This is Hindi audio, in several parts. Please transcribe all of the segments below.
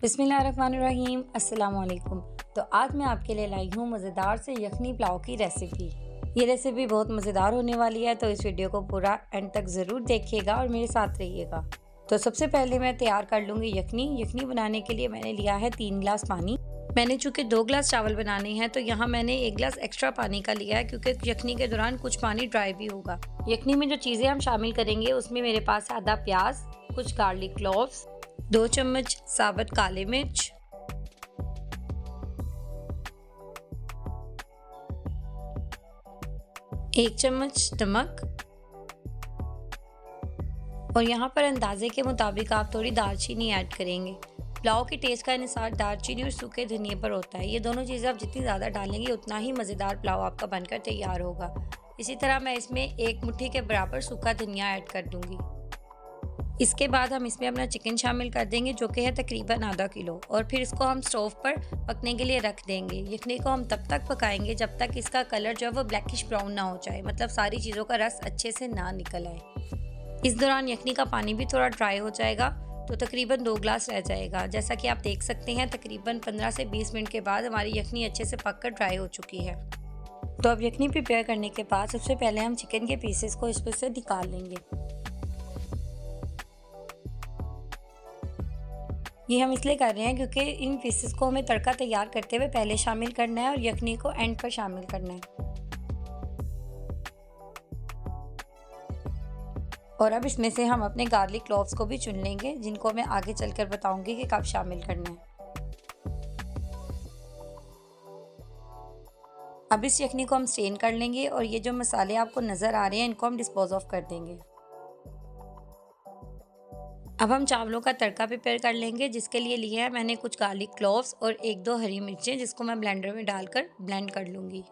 बिस्मिल्लाहिर्रहमानिर्रहीम। अस्सलाम वालेकुम। तो आज मैं आपके लिए लाई हूँ मज़ेदार से यखनी पुलाव की रेसिपी। ये रेसिपी बहुत मज़ेदार होने वाली है, तो इस वीडियो को पूरा एंड तक ज़रूर देखिएगा और मेरे साथ रहिएगा। तो सबसे पहले मैं तैयार कर लूँगी यखनी। यखनी बनाने के लिए मैंने लिया है 3 गिलास पानी। मैंने चूँकि 2 गिलास चावल बनाने हैं, तो यहाँ मैंने 1 गिलास एक्स्ट्रा पानी का लिया है, क्योंकि यखनी के दौरान कुछ पानी ड्राई भी होगा। यखनी में जो चीज़ें हम शामिल करेंगे उसमें मेरे पास है आधा प्याज, कुछ गार्लिक क्लोव्स, 2 चम्मच साबुत काली मिर्च, 1 चम्मच नमक, और यहाँ पर अंदाजे के मुताबिक आप थोड़ी दालचीनी ऐड करेंगे। पुलाव के टेस्ट का अनुसार दालचीनी और सूखे धनिए पर होता है। ये दोनों चीज़ें आप जितनी ज़्यादा डालेंगे उतना ही मज़ेदार पुलाव आपका बनकर तैयार होगा। इसी तरह मैं इसमें 1 मुट्ठी के बराबर सूखा धनिया ऐड कर दूँगी। इसके बाद हम इसमें अपना चिकन शामिल कर देंगे, जो कि है तकरीबन आधा किलो, और फिर इसको हम स्टोव पर पकने के लिए रख देंगे। यखनी को हम तब तक पकाएंगे जब तक इसका कलर जो है वो ब्लैकिश ब्राउन ना हो जाए, मतलब सारी चीज़ों का रस अच्छे से ना निकल आए। इस दौरान यखनी का पानी भी थोड़ा ड्राई हो जाएगा, तो तकरीबन 2 गिलास रह जाएगा। जैसा कि आप देख सकते हैं, तकरीबन 15 से 20 मिनट के बाद हमारी यखनी अच्छे से पक कर ड्राई हो चुकी है। तो अब यखनी प्रिपेयर करने के बाद सबसे पहले हम चिकन के पीसेस को इसमें से निकाल लेंगे। ये हम इसलिए कर रहे हैं क्योंकि इन पीसेस को हमें तड़का तैयार करते हुए पहले शामिल करना है और यखनी को एंड पर शामिल करना है। और अब इसमें से हम अपने गार्लिक क्लोव्स को भी चुन लेंगे, जिनको मैं आगे चलकर बताऊंगी कि कब शामिल करना है। अब इस यखनी को हम स्ट्रेन कर लेंगे और ये जो मसाले आपको नज़र आ रहे हैं इनको हम डिस्पोज ऑफ कर देंगे। अब हम चावलों का तड़का प्रिपेयर कर लेंगे, जिसके लिए लिए है मैंने कुछ गार्लिक क्लोव्स और 1-2 हरी मिर्चें, जिसको मैं ब्लेंडर में डालकर ब्लेंड कर लूँगी।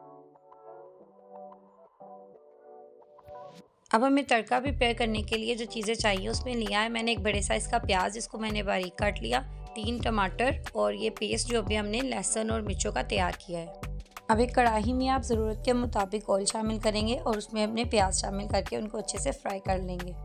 अब हमें तड़का प्रिपेयर करने के लिए जो चीज़ें चाहिए उसमें लिया है मैंने 1 बड़े साइज़ का प्याज, जिसको मैंने बारीक काट लिया, 3 टमाटर, और ये पेस्ट जो अभी हमने लहसुन और मिर्चों का तैयार किया है। अब एक कढ़ाई में आप ज़रूरत के मुताबिक ऑयल शामिल करेंगे और उसमें अपने प्याज शामिल करके उनको अच्छे से फ्राई कर लेंगे।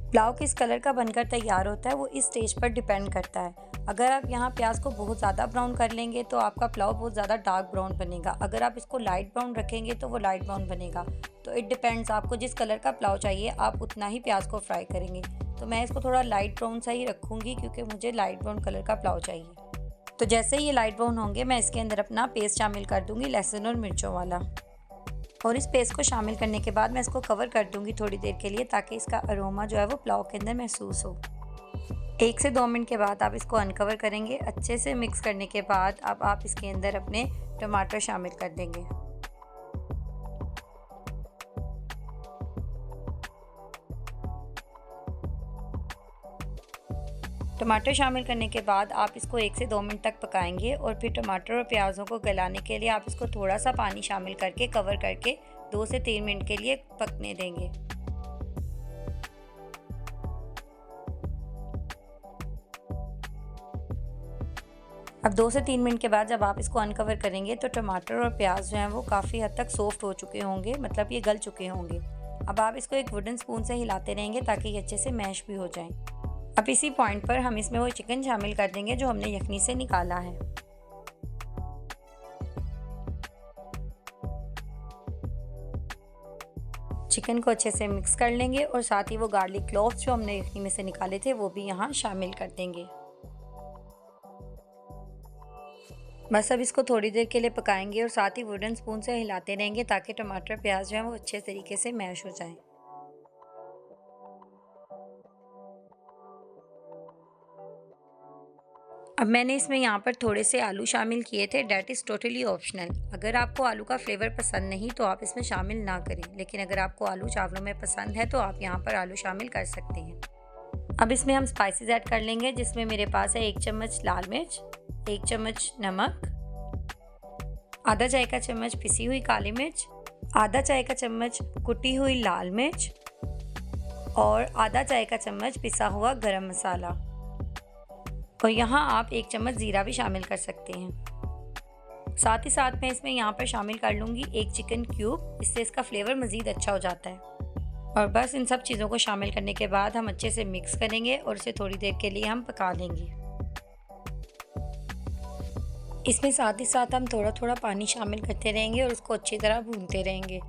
पुलाव किस कलर का बनकर तैयार होता है वो इस स्टेज पर डिपेंड करता है। अगर आप यहाँ प्याज को बहुत ज़्यादा ब्राउन कर लेंगे तो आपका पुलाव बहुत ज़्यादा डार्क ब्राउन बनेगा। अगर आप इसको लाइट ब्राउन रखेंगे तो वो लाइट ब्राउन बनेगा। तो इट डिपेंड्स, आपको जिस कलर का पुलाव चाहिए आप उतना ही प्याज को फ्राई करेंगे। तो मैं इसको थोड़ा लाइट ब्राउन सा ही रखूँगी, क्योंकि मुझे लाइट ब्राउन कलर का पुलाव चाहिए। तो जैसे ही ये लाइट ब्राउन होंगे मैं इसके अंदर अपना पेस्ट शामिल कर दूँगी, लहसुन और मिर्चों वाला। और इस पेस्ट को शामिल करने के बाद मैं इसको कवर कर दूंगी थोड़ी देर के लिए, ताकि इसका अरोमा जो है वो पुलाव के अंदर महसूस हो। 1 से 2 मिनट के बाद आप इसको अनकवर करेंगे। अच्छे से मिक्स करने के बाद अब आप इसके अंदर अपने टमाटर शामिल कर देंगे। टमाटर शामिल करने के बाद आप इसको 1 से 2 मिनट तक पकाएंगे, और फिर टमाटर और प्याज़ों को गलाने के लिए आप इसको थोड़ा सा पानी शामिल करके कवर करके 2 से 3 मिनट के लिए पकने देंगे। अब 2 से 3 मिनट के बाद जब आप इसको अनकवर करेंगे तो टमाटर और प्याज जो हैं वो काफ़ी हद तक सॉफ्ट हो चुके होंगे, मतलब ये गल चुके होंगे। अब आप इसको एक वुडन स्पून से हिलाते रहेंगे ताकि ये अच्छे से मैश भी हो जाएं। अब इसी पॉइंट पर हम इसमें वो चिकन शामिल कर देंगे जो हमने यखनी से निकाला है। चिकन को अच्छे से मिक्स कर लेंगे और साथ ही वो गार्लिक क्लोव्स जो हमने यखनी में से निकाले थे वो भी यहाँ शामिल कर देंगे। बस अब इसको थोड़ी देर के लिए पकाएंगे और साथ ही वुडन स्पून से हिलाते रहेंगे ताकि टमाटर प्याज जो है वो अच्छे तरीके से मैश हो जाए। अब मैंने इसमें यहाँ पर थोड़े से आलू शामिल किए थे, डेट इज़ टोटली ऑप्शनल। अगर आपको आलू का फ्लेवर पसंद नहीं तो आप इसमें शामिल ना करें, लेकिन अगर आपको आलू चावलों में पसंद है तो आप यहाँ पर आलू शामिल कर सकते हैं। अब इसमें हम स्पाइसेस ऐड कर लेंगे, जिसमें मेरे पास है 1 चम्मच लाल मिर्च, 1 चम्मच नमक, आधा चाय का चम्मच पिसी हुई काली मिर्च, आधा चाय का चम्मच कुटी हुई लाल मिर्च, और आधा चाय का चम्मच पिसा हुआ गरम मसाला। और यहाँ आप 1 चम्मच ज़ीरा भी शामिल कर सकते हैं। साथ ही साथ मैं इसमें यहाँ पर शामिल कर लूँगी 1 चिकन क्यूब, इससे इसका फ्लेवर मज़ीद अच्छा हो जाता है। और बस इन सब चीज़ों को शामिल करने के बाद हम अच्छे से मिक्स करेंगे और इसे थोड़ी देर के लिए हम पका लेंगे। इसमें साथ ही साथ हम थोड़ा थोड़ा पानी शामिल करते रहेंगे और उसको अच्छी तरह भूनते रहेंगे।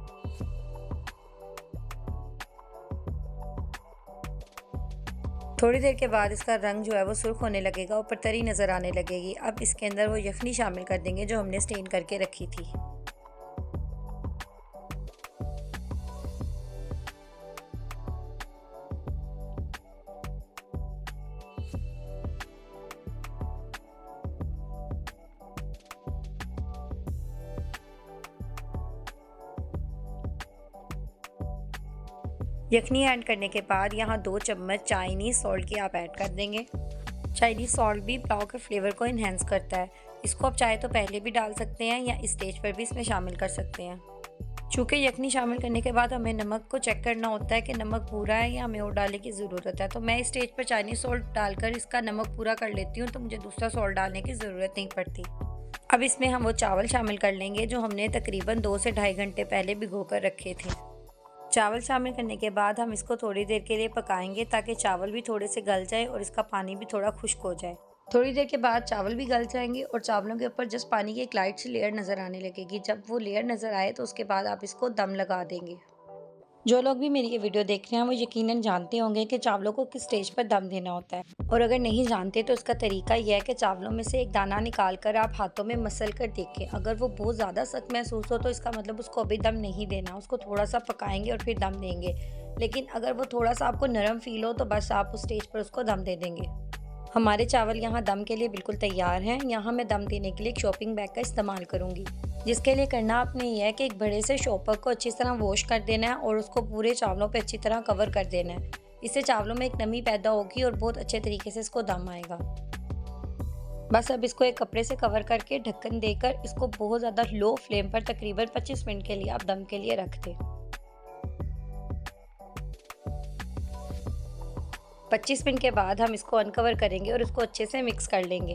थोड़ी देर के बाद इसका रंग जो है वो सुर्ख होने लगेगा, ऊपर तरी नज़र आने लगेगी। अब इसके अंदर वो यखनी शामिल कर देंगे जो हमने स्टेन करके रखी थी। यखनी ऐड करने के बाद यहाँ 2 चम्मच चाइनीज़ सॉल्ट की आप ऐड कर देंगे। चाइनीज़ सॉल्ट भी पुलाव के फ्लेवर को इन्हेंस करता है। इसको आप चाहे तो पहले भी डाल सकते हैं या इस स्टेज पर भी इसमें शामिल कर सकते हैं। चूँकि यखनी शामिल करने के बाद हमें नमक को चेक करना होता है कि नमक पूरा है या हमें और डालने की ज़रूरत है। तो मैं इस स्टेज पर चाइनीज़ सॉल्ट डालकर इसका नमक पूरा कर लेती हूँ, तो मुझे दूसरा सॉल्ट डालने की ज़रूरत नहीं पड़ती। अब इसमें हम वो चावल शामिल कर लेंगे जो हमने तकरीबन 2 से ढाई घंटे पहले भिगो कर रखे थे। चावल शामिल करने के बाद हम इसको थोड़ी देर के लिए पकाएंगे ताकि चावल भी थोड़े से गल जाए और इसका पानी भी थोड़ा खुश्क हो जाए। थोड़ी देर के बाद चावल भी गल जाएंगे और चावलों के ऊपर जस्ट पानी की एक लाइट सी लेयर नज़र आने लगेगी। जब वो लेयर नज़र आए तो उसके बाद आप इसको दम लगा देंगे। जो लोग भी मेरी ये वीडियो देख रहे हैं वो यकीनन जानते होंगे कि चावलों को किस स्टेज पर दम देना होता है, और अगर नहीं जानते तो इसका तरीका यह है कि चावलों में से एक दाना निकाल कर आप हाथों में मसल कर देखें। अगर वो बहुत ज़्यादा सख्त महसूस हो तो इसका मतलब उसको अभी दम नहीं देना, उसको थोड़ा सा पकाएंगे और फिर दम देंगे। लेकिन अगर वो थोड़ा सा आपको नरम फील हो तो बस आप उस स्टेज पर उसको दम दे देंगे। हमारे चावल यहाँ दम के लिए बिल्कुल तैयार हैं। यहाँ मैं दम देने के लिए एक शॉपिंग बैग का इस्तेमाल करूँगी, जिसके लिए करना आपने ये है कि एक बड़े से शॉपर को अच्छी तरह वॉश कर देना है और उसको पूरे चावलों पे अच्छी तरह कवर कर देना है। इससे चावलों में एक नमी पैदा होगी और बहुत अच्छे तरीके से इसको दम आएगा। बस अब इसको एक कपड़े से कवर करके ढक्कन देकर इसको बहुत ज़्यादा लो फ्लेम पर तकरीबन 25 मिनट के लिए आप दम के लिए रख दें। 25 मिनट के बाद हम इसको अनकवर करेंगे और इसको अच्छे से मिक्स कर लेंगे।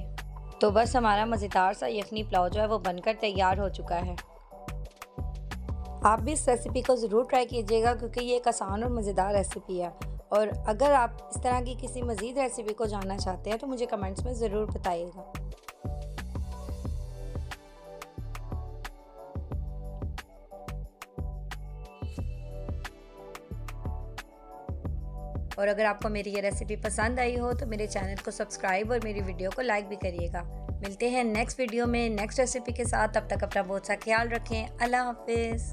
तो बस हमारा मज़ेदार सा यखनी पुलाव जो है वो बनकर तैयार हो चुका है। आप भी इस रेसिपी को ज़रूर ट्राई कीजिएगा क्योंकि ये एक आसान और मज़ेदार रेसिपी है। और अगर आप इस तरह की किसी मज़ीद रेसिपी को जानना चाहते हैं तो मुझे कमेंट्स में ज़रूर बताइएगा। और अगर आपको मेरी ये रेसिपी पसंद आई हो तो मेरे चैनल को सब्सक्राइब और मेरी वीडियो को लाइक भी करिएगा। मिलते हैं नेक्स्ट वीडियो में नेक्स्ट रेसिपी के साथ। तब तक अपना बहुत सा ख्याल रखें। अल्लाह हाफिज़।